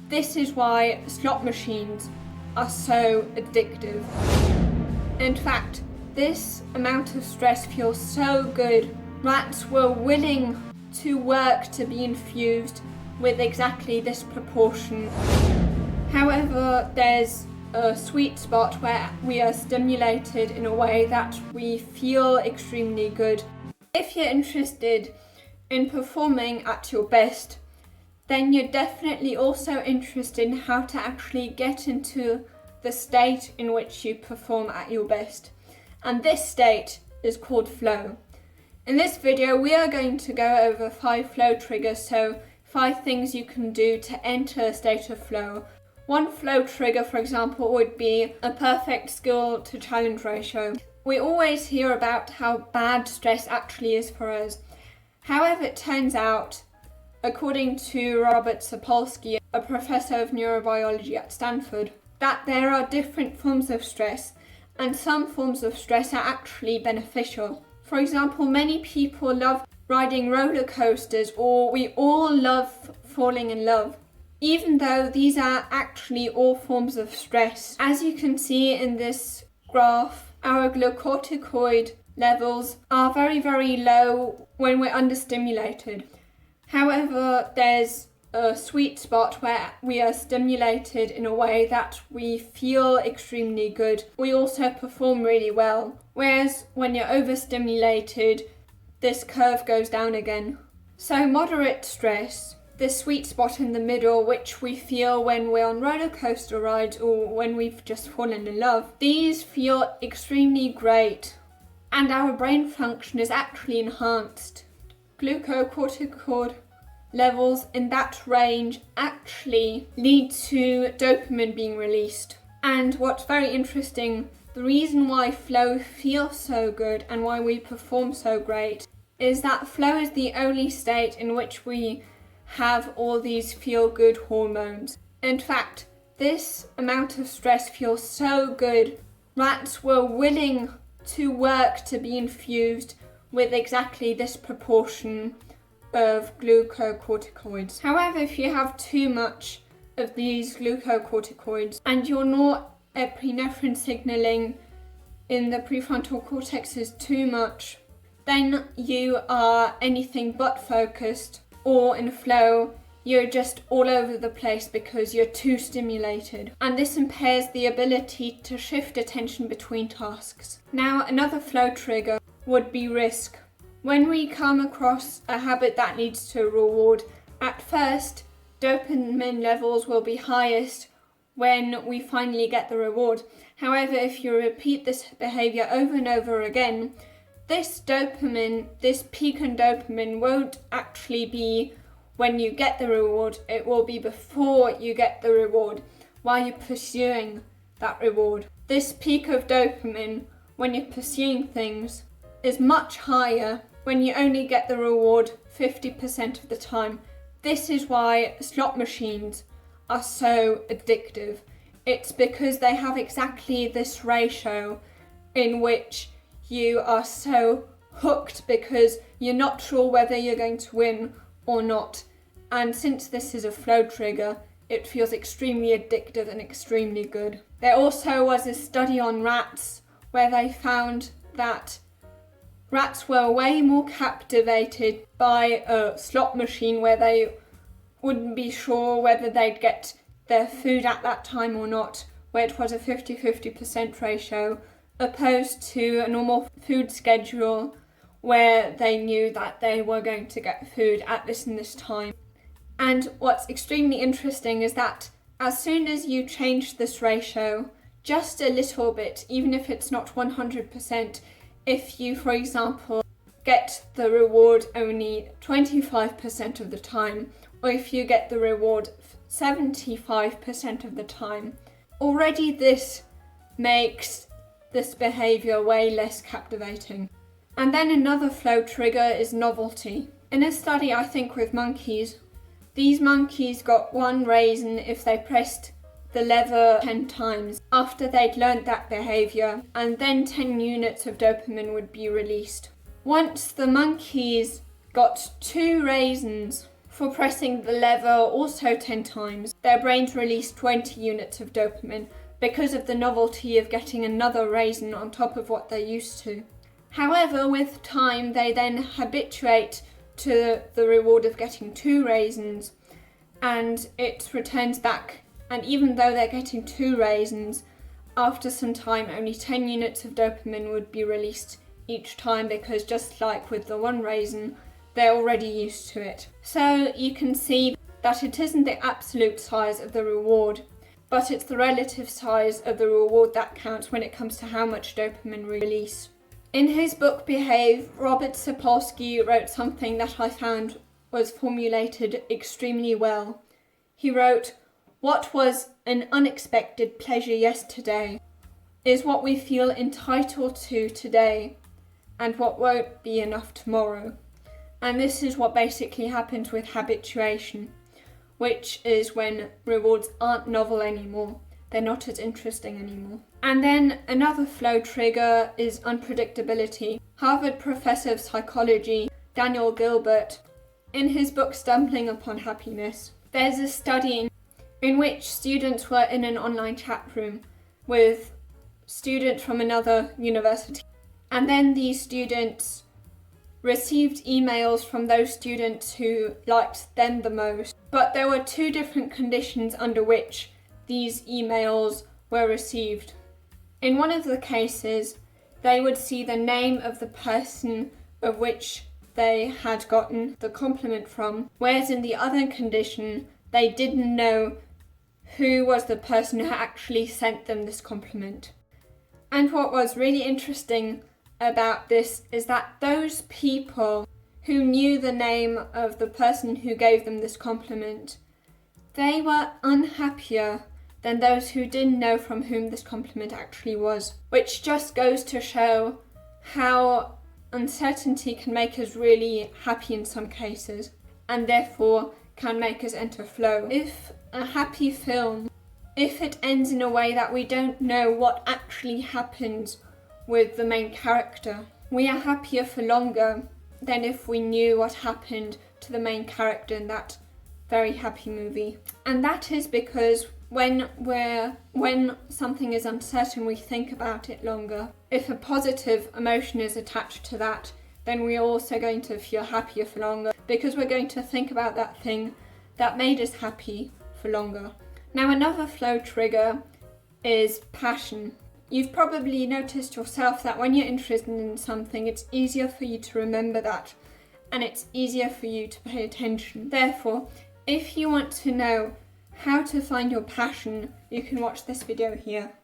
This is why slot machines are so addictive. In fact, this amount of stress feels so good. Rats were willing to work to be infused with exactly this proportion. However, there's a sweet spot where we are stimulated in a way that we feel extremely good. If you're interested in performing at your best, then you're definitely also interested in how to actually get into the state in which you perform at your best. And this state is called flow. In this video, we are going to go over 5 flow triggers, so 5 things you can do to enter a state of flow. One flow trigger, for example, would be a perfect skill to challenge ratio. We always hear about how bad stress actually is for us. However, it turns out, according to Robert Sapolsky, a professor of neurobiology at Stanford, that there are different forms of stress, and some forms of stress are actually beneficial. For example, many people love riding roller coasters, or we all love falling in love, even though these are actually all forms of stress. As you can see in this graph, our glucocorticoid levels are very, very low when we're understimulated. However, there's a sweet spot where we are stimulated in a way that we feel extremely good. We also perform really well. Whereas when you're overstimulated, this curve goes down again. So moderate stress, the sweet spot in the middle, which we feel when we're on roller coaster rides or when we've just fallen in love, these feel extremely great and our brain function is actually enhanced. Glucocorticoid levels in that range actually lead to dopamine being released. And what's very interesting, the reason why flow feels so good and why we perform so great is that flow is the only state in which we have all these feel-good hormones. In fact, this amount of stress feels so good. Rats were willing to work to be infused with exactly this proportion of glucocorticoids. However, if you have too much of these glucocorticoids and your norepinephrine signaling in the prefrontal cortex is too much, then you are anything but focused, or in flow, you're just all over the place because you're too stimulated. And this impairs the ability to shift attention between tasks. Now, another flow trigger would be risk. When we come across a habit that leads to a reward, at first, dopamine levels will be highest when we finally get the reward. However, if you repeat this behavior over and over again, this peak in dopamine won't actually be when you get the reward, it will be before you get the reward, while you're pursuing that reward. This peak of dopamine, when you're pursuing things, is much higher when you only get the reward 50% of the time. This is why slot machines are so addictive. It's because they have exactly this ratio in which you are so hooked because you're not sure whether you're going to win or not. And since this is a flow trigger, it feels extremely addictive and extremely good. There also was a study on rats where they found that rats were way more captivated by a slot machine where they wouldn't be sure whether they'd get their food at that time or not, where it was a 50-50% ratio, opposed to a normal food schedule where they knew that they were going to get food at this and this time. And what's extremely interesting is that as soon as you change this ratio just a little bit, even if it's not 100%, if you, for example, get the reward only 25% of the time, or if you get the reward 75% of the time, already this makes this behavior way less captivating. And then another flow trigger is novelty. In a study, I think with monkeys, these monkeys got 1 raisin if they pressed the lever 10 times after they'd learnt that behavior, and then 10 units of dopamine would be released. Once the monkeys got 2 raisins For pressing the lever also 10 times, their brains release 20 units of dopamine because of the novelty of getting another raisin on top of what they're used to. However, with time, they then habituate to the reward of getting 2 raisins, and it returns back. And even though they're getting 2 raisins, after some time, only 10 units of dopamine would be released each time, because just like with the 1 raisin, they're already used to it. So you can see that it isn't the absolute size of the reward, but it's the relative size of the reward that counts when it comes to how much dopamine we release. In his book Behave, Robert Sapolsky wrote something that I found was formulated extremely well. He wrote, "What was an unexpected pleasure yesterday is what we feel entitled to today, and what won't be enough tomorrow." And this is what basically happens with habituation, which is when rewards aren't novel anymore. They're not as interesting anymore. And then another flow trigger is unpredictability. Harvard professor of psychology, Daniel Gilbert, in his book Stumbling Upon Happiness, there's a study in which students were in an online chat room with students from another university. And then these students received emails from those students who liked them the most. But there were 2 different conditions under which these emails were received. In one of the cases, they would see the name of the person of which they had gotten the compliment from, whereas in the other condition, they didn't know who was the person who actually sent them this compliment. And what was really interesting about this is that those people who knew the name of the person who gave them this compliment, they were unhappier than those who didn't know from whom this compliment actually was, which just goes to show how uncertainty can make us really happy in some cases, and therefore can make us enter flow. If a happy film, if it ends in a way that we don't know what actually happens with the main character, we are happier for longer than if we knew what happened to the main character in that very happy movie. And that is because when something is uncertain, we think about it longer. If a positive emotion is attached to that, then we're also going to feel happier for longer, because we're going to think about that thing that made us happy for longer. Now, another flow trigger is passion. You've probably noticed yourself that when you're interested in something, it's easier for you to remember that, and it's easier for you to pay attention. Therefore, if you want to know how to find your passion, you can watch this video here.